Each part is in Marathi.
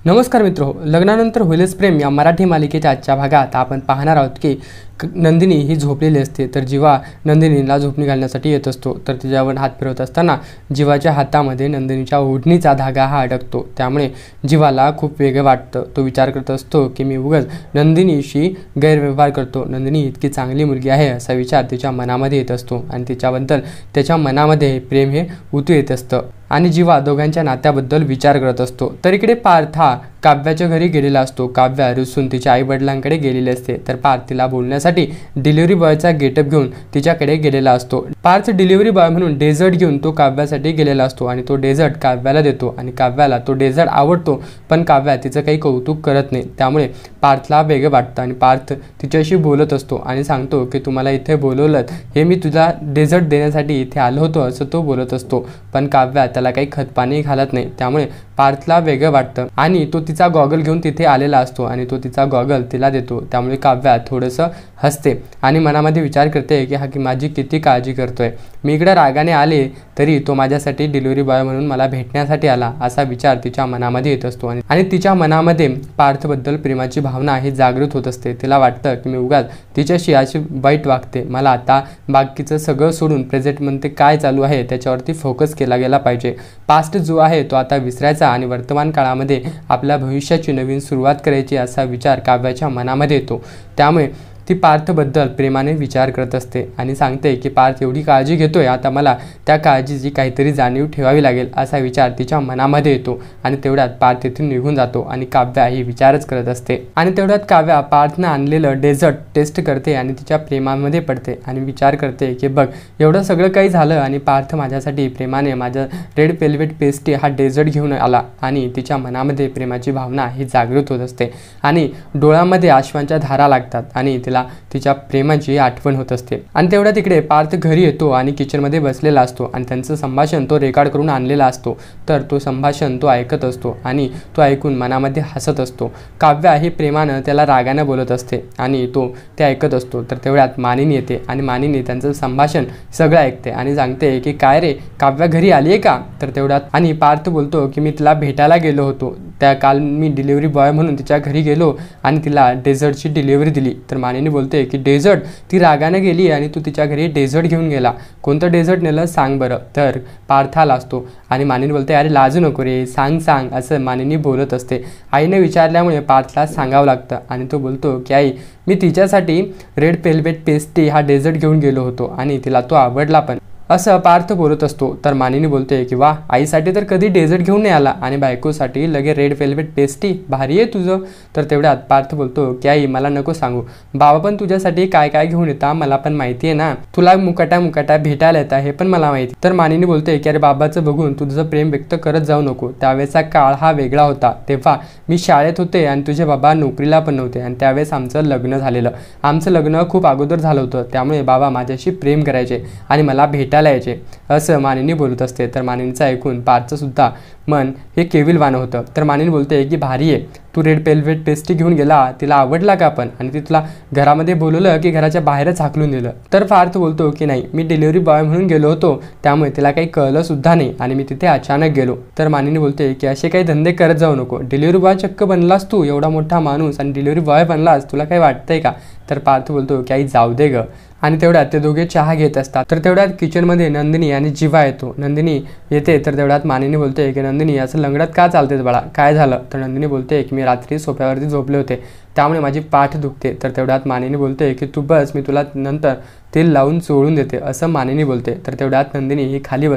नमस्कार मित्रो, लग्नानंतर होईलच प्रेम या मराठी मालिकेच्या आजच्या भागात आपण पाहणार आहोत की नंदिनी ही झोपलेली असते। तर जीवा नंदिनीला झोपणी घालण्यासाठी येत असतो। तर तिच्यावर हात फिरवत असताना जीवाच्या हातामध्ये नंदिनीच्या ओढणीचा धागा हा अडकतो। त्यामुळे जीवाला खूप वेगळं वाटतं। तो विचार करत असतो की मी उगाच नंदिनीशी गैरव्यवहार करतो, नंदिनी इतकी चांगली मुलगी आहे असा विचार तिच्या मनामध्ये येत असतो आणि तिच्याबद्दल त्याच्या मनामध्ये प्रेम हे उतू येत असतं आणि जीवा दोघांच्या नात्याबद्दल विचार करत असतो। तर इकडे पार्थ हा काव्याच्या घरी गेलेला असतो। काव्या रुसून तिच्या आई वडिलांकडे गेलेली असते। तर पार्थ तिला बोलण्यासाठी डिलिव्हरी बॉयचा गेटअप घेऊन तिच्याकडे गेलेला असतो। पार्थ डिलिव्हरी बॉय म्हणून डेझर्ट घेऊन तो काव्यासाठी गेलेला असतो आणि तो डेझर्ट काव्याला देतो आणि काव्याला तो डेझर्ट आवडतो, पण काव्या तिचं काही कौतुक करत नाही। त्यामुळे पार्थला वेगळं वाटतं आणि पार्थ तिच्याशी बोलत असतो आणि सांगतो की तुम्हाला इथे बोलवलं, हे मी तुला डेझर्ट देण्यासाठी इथे आलो होतो असं तो बोलत असतो। पण काव्या त्याला काही खतपाणी घालत नाही। त्यामुळे पार्थला वेगळं वाटतं आणि तो तिचा गॉगल घेऊन तिथे आलेला असतो आणि तो तिचा गॉगल तिला देतो। त्यामुळे काव्या थोडंसं हसते आणि मनामध्ये विचार करते की हा की माझी किती काळजी करतोय, मी इकडे रागाने आले तरी तो माझ्यासाठी डिलिव्हरी बॉय म्हणून मला भेटण्यासाठी आला असा विचार तिच्या मनामध्ये येत असतो आणि तिच्या मनामध्ये पार्थबद्दल प्रेमाची भावना ही जागृत होत असते। तिला वाटतं की मी उगाच तिच्याशी अशी वाईट वागते, मला आता बाकीचं सगळं सोडून प्रेझेंटमध्ये काय चालू आहे त्याच्यावरती फोकस केला गेला पाहिजे। पास्ट जो आहे तो आता विसरायचा आणि वर्तमान काळामध्ये आपल्या भविष्याची नवीन सुरुवात करायची असा विचार काव्याच्या मनामध्ये येतो। त्यामुळे ती पार्थबद्दल प्रेमाने विचार करत असते आणि सांगते की पार्थ एवढी काळजी घेतोय, आता मला त्या काळजीची काहीतरी जाणीव ठेवावी लागेल असा विचार तिच्या मनामध्ये येतो आणि तेवढ्यात पार्थ तिथून निघून जातो आणि काव्या ही विचारच करत असते आणि तेवढ्यात काव्या पार्थनं आणलेलं डेझर्ट टेस्ट करते आणि तिच्या प्रेमामध्ये पडते आणि विचार करते की बघ एवढं सगळं काही झालं आणि पार्थ माझ्यासाठी प्रेमाने माझ्या रेड वेल्वेट पेस्ट्री हा डेझर्ट घेऊन आला आणि तिच्या मनामध्ये प्रेमाची भावना ही जागृत होत असते आणि डोळ्यामध्ये अश्वांच्या धारा लागतात आणि तिच्या प्रेमाची आठवण होत असते। आणि तेवढ्या तिकडे पार्थ घरी येतो आणि किचनमध्ये बसलेला असतो आणि त्यांचं संभाषण तो रेकॉर्ड करून आणलेला असतो। तर तो संभाषण तो ऐकत असतो आणि तो ऐकून मनामध्ये हसत असतो। काव्या ही प्रेमानं त्याला रागानं बोलत असते आणि तो ते ऐकत असतो। तर तेवढ्यात मानिनी येते आणि मानिनी त्यांचं संभाषण सगळं ऐकते आणि सांगते की काय रे काव्या घरी आली आहे का? तर तेवढ्यात आणि पार्थ बोलतो की मी तिला भेटायला गेलो होतो, त्या काल मी डिलिव्हरी बॉय म्हणून तिच्या घरी गेलो आणि तिला डेझर्टची डिलिव्हरी दिली। तर मानिनी बोलते की डेझर्ट? ती रागाने गेली आणि तू तिच्या घरी डेझर्ट घेऊन गेला, कोणतं डेझर्ट नेलं सांग बरं? तर पार्थ आला असतो आणि मानिनी बोलते अरे लाजू नको रे, सांग सांग असं मानिनी बोलत असते। आईने विचारल्यामुळे पार्थला सांगावं लागतं आणि तो बोलतो की आई मी तिच्यासाठी रेड वेल्वेट पेस्ट्री हा डेझर्ट घेऊन गेलो होतो आणि तिला तो आवडला पण, असं पार्थ बोलत असतो। तर मानिनी बोलते की वा, आईसाठी तर कधी डेझर्ट घेऊन नाही आला आणि बायकोसाठी लगे रेड वेल्वेट पेस्ट्री, भारी आहे तुझं। तर तेवढ्यात पार्थ बोलतो की आई मला नको सांगू, बाबा पण तुझ्यासाठी काय काय घेऊन येतात मला पण माहिती आहे ना, तुला मुकाटा भेटायला येतात हे पण मला माहिती। तर मानिनी बोलते की अरे बाबाचं बघून तुझं प्रेम व्यक्त करत जाऊ नको, त्यावेळेचा काळ हा वेगळा होता, तेव्हा मी शाळेत होते आणि तुझे बाबा नोकरीला पण नव्हते आणि त्यावेळेस आमचं लग्न झालेलं, आमचं लग्न खूप अगोदर झालं होतं, त्यामुळे बाबा माझ्याशी प्रेम करायचे आणि मला भेटायला यायचे असं मानिनी बोलत असते। तर मानिनीचं ऐकून पार्थचं सुद्धा मन हे केविलवाणं होतं। तर मानिनी बोलते की भारी आहे, तू रेड वेल्वेट पेस्ट्री घेऊन गेला, तिला आवडला का पण? आणि ती तुला घरामध्ये बोलवलं की घराच्या बाहेरच हाकलून दिलं? तर पार्थ बोलतो की नाही, मी डिलिव्हरी बॉय म्हणून गेलो होतो त्यामुळे तिला काही कळलं सुद्धा नाही आणि मी तिथे अचानक गेलो। तर मानिनी बोलते की असे काही धंदे करत जाऊ नको, डिलिव्हरी बॉय चक्क बनलास तू, एवढा मोठा माणूस आणि डिलिव्हरी बॉय बनलास, तुला काही वाटतंय का? तर पार्थ बोलतो की आई जाऊ दे ग। आणि तेवढ्यात ते दोघे चहा घेत असतात। तर तेवढ्यात किचनमध्ये नंदिनी आणि जीवा येतो। नंदिनी येते तर तेवढ्यात मानिनी बोलते की नंदिनी असं लंगडत का चालतेस बाळा, काय झालं? तर नंदिनी बोलते की मी रात्री सोफ्यावरती झोपले होते त्यामुळे माझी पाठ दुखते। तर तेवढ्यात मानिनी बोलते की तू बस, मी तुला नंतर तेल लावून चोळून देते असं मानिनी बोलते। तर तेवढ्यात नंदिनी ही खाली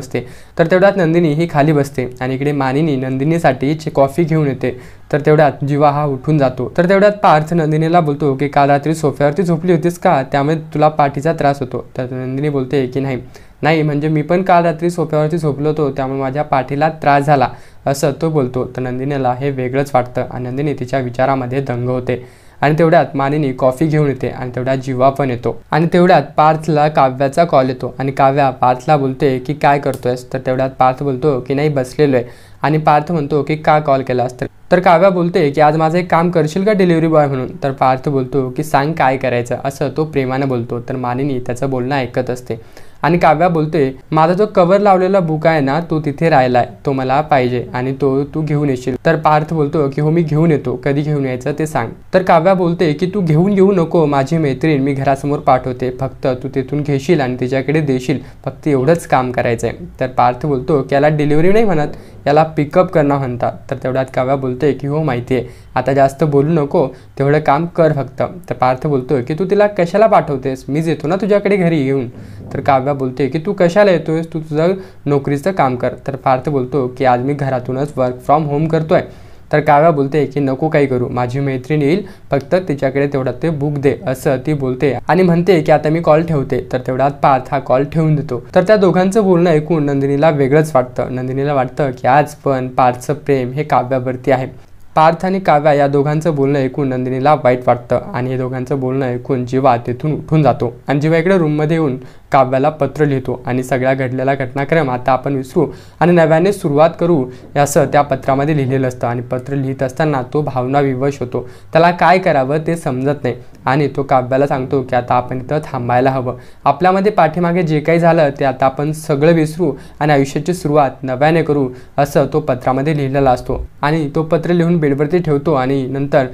बसते आणि इकडे मानिनी नंदिनीसाठी कॉफी घेऊन येते। तर तेवढ्यात जीवा हा उठून जातो। तर तेवढ्यात पार्थ नंदिनीला बोलतो की काल रात्री सोफ्यावरती झोपली होतीस का, त्यामुळे तुला पाठीचा त्रास होतो? तर नंदिनी बोलते की नाही म्हणजे मी पण काल रात्री सोफ्यावरती झोपलो होतो त्यामुळे माझ्या पाठीला त्रास झाला असं तो बोलतो। तर नंदिनीला हे वेगळंच वाटतं आणि नंदिनी तिच्या विचारामध्ये दंग होते आणि तेवढ्यात मानिनी कॉफी घेऊन येते आणि तेवढ्यात जीवा पण येतो आणि तेवढ्यात पार्थला काव्याचा कॉल येतो आणि काव्या पार्थला बोलते की काय करतोयस? तर तेवढ्यात पार्थ बोलतो की नाही बसलेलो आहे आणि पार्थ म्हणतो की का कॉल केलास? तर काव्या बोलते की आज माझं एक काम करशील का डिलिव्हरी बॉय म्हणून? तर पार्थ बोलतो की सांग काय करायचं असं तो प्रेमानं बोलतो। तर मानिनी त्याचं बोलणं ऐकत असते आणि काव्या बोलते, माझा जो कव्हर लावलेला बुक आहे ना तो तिथे राहिलाय, तो मला पाहिजे आणि तो तू घेऊन येशील. तर पार्थ बोलतो की हो मी घेऊन येतो, कधी घेऊन यायचं ते सांग. तर काव्या बोलते की तू घेऊन येऊ नको, माझी मैत्रीण मी घरासमोर पाठवते, फक्त तू तिथून घेशील आणि तिच्याकडे देशील, फक्त एवढंच काम करायचंय. तर पार्थ बोलतो की याला डिलिव्हरी नाही म्हणत, याला पिकअप करणं म्हणतात. तर तेवढ्यात काव्या बोलते की हो माहिती आहे, आता जास्त बोलू नको, तेवढं काम कर फक्त. तर पार्थ बोलतोय की तू तिला कशाला पाठवतेस, मीच येतो ना तुझ्याकडे घरी घेऊन. तर काव्या बोलते की तू कशाला येतोयस, तू तुझं नोकरीचं काम कर. तर पार्थ बोलतो की आज मी घरातूनच वर्क फ्रॉम होम करतोय. तर काव्या बोलते की नको काही करू, माझी मैत्रीण येईल, फक्त तिच्याकडे तेवढा ते बुक दे, असं ती बोलते आणि म्हणते की आता मी कॉल ठेवते. तर तेवढ्यात पार्थ हा कॉल ठेवून देतो. तर त्या दोघांचं बोलणं ऐकून नंदिनीला वेगळंच वाटतं. नंदिनीला वाटतं की आज पण पार्थचं प्रेम हे काव्यावरती आहे. पार्थ आणि काव्या या दोघांचं बोलणं ऐकून नंदिनीला वाईट वाटतं आणि हे दोघांचं बोलणं ऐकून जीवा तिथून उठून जातो आणि जीवा इकडे रूममध्ये येऊन काव्याला पत्र लिहितो आणि सगळ्या घडलेला घटनाक्रम आता आपण विसरू आणि नव्याने सुरुवात करू असं त्या पत्रामध्ये लिहिलेलं असतं. आणि पत्र लिहित असताना तो भावनाविवश होतो, त्याला काय करावं ते समजत नाही आणि तो काव्याला सांगतो की आता आपण इथं थांबायला हवं, आपल्यामध्ये पाठीमागे जे काही झालं ते आता आपण सगळं विसरू आणि आयुष्याची सुरुवात नव्याने करू, असं तो पत्रामध्ये लिहिलेला असतो. आणि तो पत्र लिहून बेडवरती ठेवतो आणि नंतर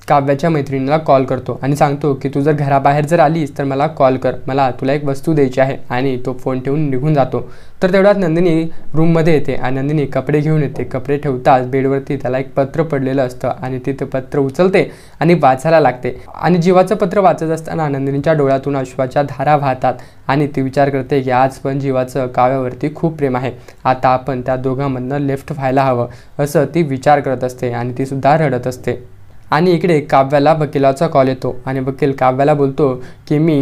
काव्याच्या मैत्रिणीला कॉल करतो आणि सांगतो की तू जर घराबाहेर जर आलीस तर मला कॉल कर, मला तुला एक वस्तू द्यायची आहे. आणि तो फोन ठेवून निघून जातो. तर तेवढ्यात नंदिनी रूममध्ये येते आणि नंदिनी कपडे घेऊन येते. कपडे ठेवताच बेडवरती त्याला एक पत्र पडलेलं असतं आणि ती ते पत्र उचलते आणि वाचायला लागते. आणि जीवाचं पत्र वाचत असताना नंदिनीच्या डोळ्यातून अश्वाच्या धारा वाहतात आणि ती विचार करते की आज पण जीवाचं काव्यावरती खूप प्रेम आहे, आता आपण त्या दोघांमधनं लेफ्ट व्हायला हवं, असं ती विचार करत असते आणि ती सुद्धा रडत असते. आणि इकडे काव्याला वकिलाचा कॉल येतो आणि वकील काव्याला बोलतो की मी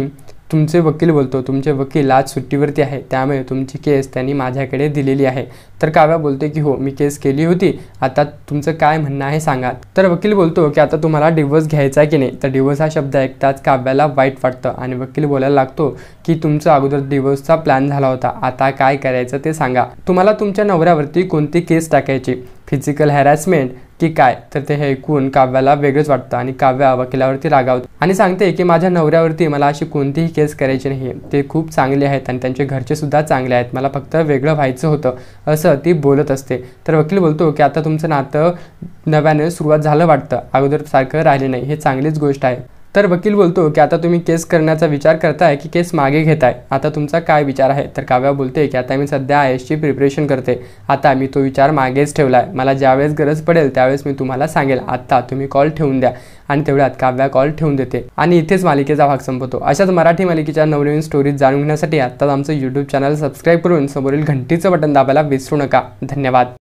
तुमचे वकील बोलतो, तुमचे वकील आज सुट्टीवरती आहे, त्यामुळे तुमची केस त्यांनी माझ्याकडे दिलेली आहे. तर काव्या बोलते की हो मी केस केली होती, आता तुमचं काय म्हणणं आहे सांगा. तर वकील बोलतो की आता तुम्हाला डिवोर्स घ्यायचा की नाही. तर डिवोर्स हा शब्द ऐकताच काव्याला वाईट वाटतं आणि वकील बोलायला लागतो की तुमचा अगोदर डिवोर्सचा प्लॅन झाला होता, आता काय करायचं ते सांगा. तुम्हाला तुमच्या नवऱ्यावरती कोणती केस टाकायची, फिजिकल हॅरॅसमेंट की काय. तर ते हे ऐकून काव्याला वेगळंच वाटतं आणि काव्या वकिलावरती रागावते आणि सांगते की माझ्या नवऱ्यावरती मला अशी कोणतीही केस करायची नाही, ते खूप चांगले आहेत आणि त्यांचे घरचे सुद्धा चांगले आहेत, मला फक्त वेगळं व्हायचं होतं, असं ती बोलत असते. तर वकील बोलतो की आता तुमचं नातं नव्याने सुरुवात झालं वाटतं, अगोदर सारखं राहिले नाही, हे चांगलीच गोष्ट आहे. तर वकील बोलतो की आता तुम्ही केस करण्याचा विचार करताय की केस मागे घेताय, आता तुमचा काय विचार आहे. तर काव्या बोलते की आता मी सध्या IASची प्रिपरेशन करते, आता मी तो विचार मागेच ठेवलाय, मला ज्यावेळेस गरज पडेल त्यावेळेस मी तुम्हाला सांगेल, आता तुम्ही कॉल ठेवून द्या. आणि तेवढ्यात काव्या कॉल ठेवून देते आणि इथेच मालिकेचा भाग संपतो. अशाच मराठी मालिकेच्या नवनवीन स्टोरीज जाणून घेण्यासाठी आत्ताच आमचं YouTube चॅनल सबस्क्राईब करून समोरील घंटीचं बटन दाबायला विसरू नका. धन्यवाद.